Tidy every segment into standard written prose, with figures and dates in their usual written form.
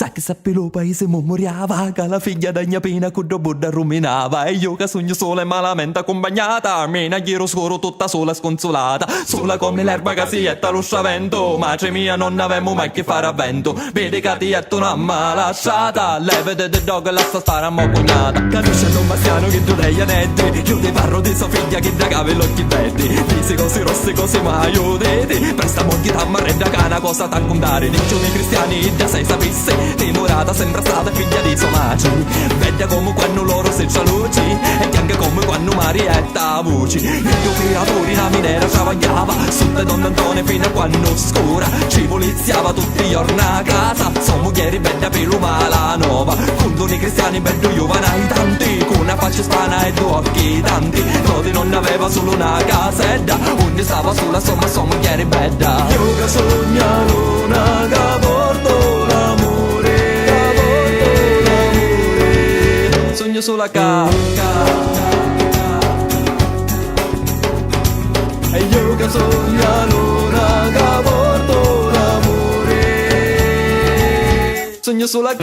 Sa che sappi lo paese moriava, che la figlia da gnapina con Budda ruminava. E io che sogno sola e malamente accompagnata, mena giro scuro tutta sola sconsolata, sola come l'erba che si jetta lo sciavento. Madre mia non avemo mai che fare a vento, vedi che ti jetto una lasciata, levate del dog e la sta stare a mo' cognata. Capisce non bastiano che tu dei anetti, io ti parlo di sua figlia che da cave l'occhi betti, disi così rossi così mai uditi, presta moglie tammarredda che una cosa da contare. Nei giorni cristiani già sei sapessi, timorata sembra stata figlia di somaci, vecchia come quando loro si luci e bianca come quando Marietta voci. Il tuo creatore la minera travagliava sotto Don Antone fino a quando scura, ci poliziava tutti i giorni a casa, sono moglieri bella pelo mala nova, con doni cristiani bello giovanai tanti, con una faccia spana e due occhi tanti, Todi non aveva solo una casetta, ogni stava sulla somma sono moglieri bella. Io che sogna luna che porto l'amore, sogno sulla e io che sogno luna che porto l'amore, sogno sulla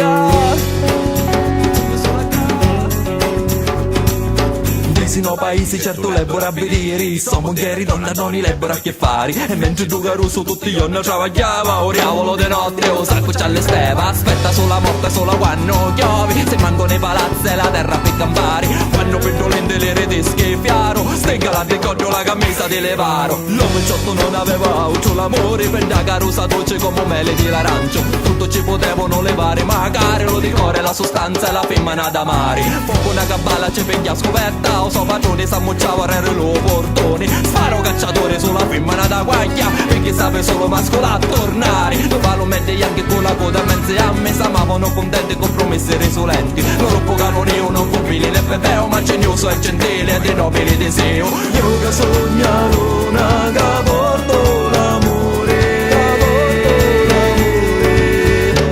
no paesi certo lebbora a vedere, sono moglieri donna non i lebbora a che fare, e mentre tu caruso tutti i giorni travagliava, oriavolo di notte o sacco c'ha le steva, aspetta sola morte solo quando chiovi, se manco nei palazzi la terra per campare, quando pendolente le redesche fiaro, stengalante il coglio la camisa di levaro, l'uomo ciotto non aveva auto, l'amore per da carusa dolce come mele di l'arancio, tutto ci potevano levare magari, lo decore la sostanza e la femmina da mare, poco una cabala ci peglia scoperta, o so padrone s'ammucciava a rere lo portone, sparo cacciatore sulla femmina da guaglia, e chi sape solo mascola a tornare, dove lo mette anche con la coda menze a me, s'amavano contenti con promesse risolenti, loro pocano non popili né pepeo, ma genioso e gentile dei nobili deseo. Io che sogna luna che porto l'amore,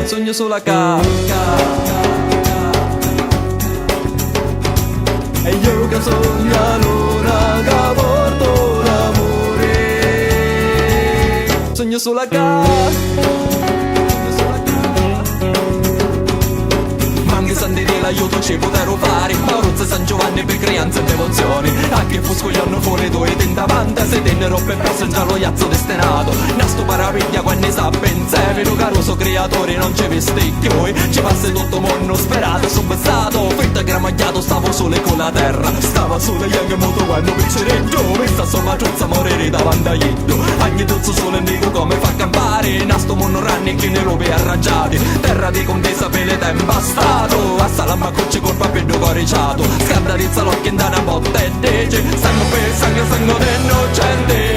sogno sulla e io che sogno luna che porto l'amore, sogno sulla Manchi sandini l'aiuto ci potrò fare, Mauruzza San Giovanni per creanza e devozioni, anche fuscogliano fuori due tentavante, se tennero per presentare lo iazzo destinato, nasto paraviglia quando sa pensavi, lo caroso creatore non ci vesti più, ci passa tutto mondo sperato, sobbessato, fritto e gramagliato, stavo sole con la terra, stava sole io che moto quando vinceretto, questa sua maciuzza morire davanti a ietto, ogni tozzo sole nero come fa campare, nasto mondo ranni che ne robe arrangiati, terra di contesa per le tembastato, a salama cocce col papello coriciato, scandalizza l'occhio in una botta e dice, sangue per sangue, sangue d'innocente,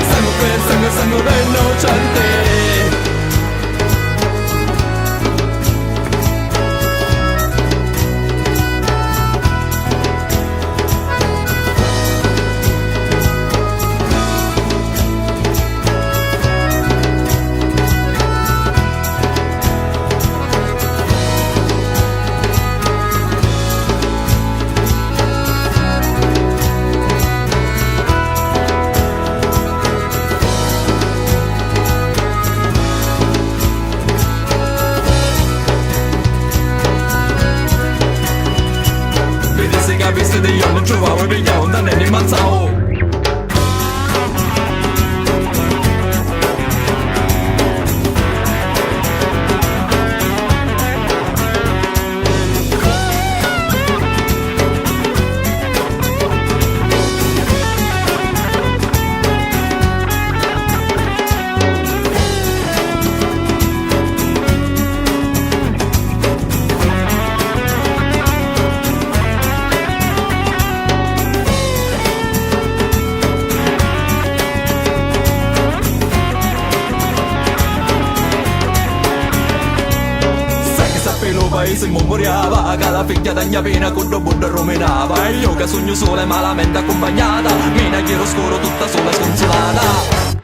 sangue per sangue, sangue d'innocente. Capiste di io non trovavo e pigliavo da nene mazzao. Paese moriava, che la figlia da gnapina con Budda ruminava, e io che sogno sola e malamente accompagnata, mina chiaro scuro tutta sola sconsolata.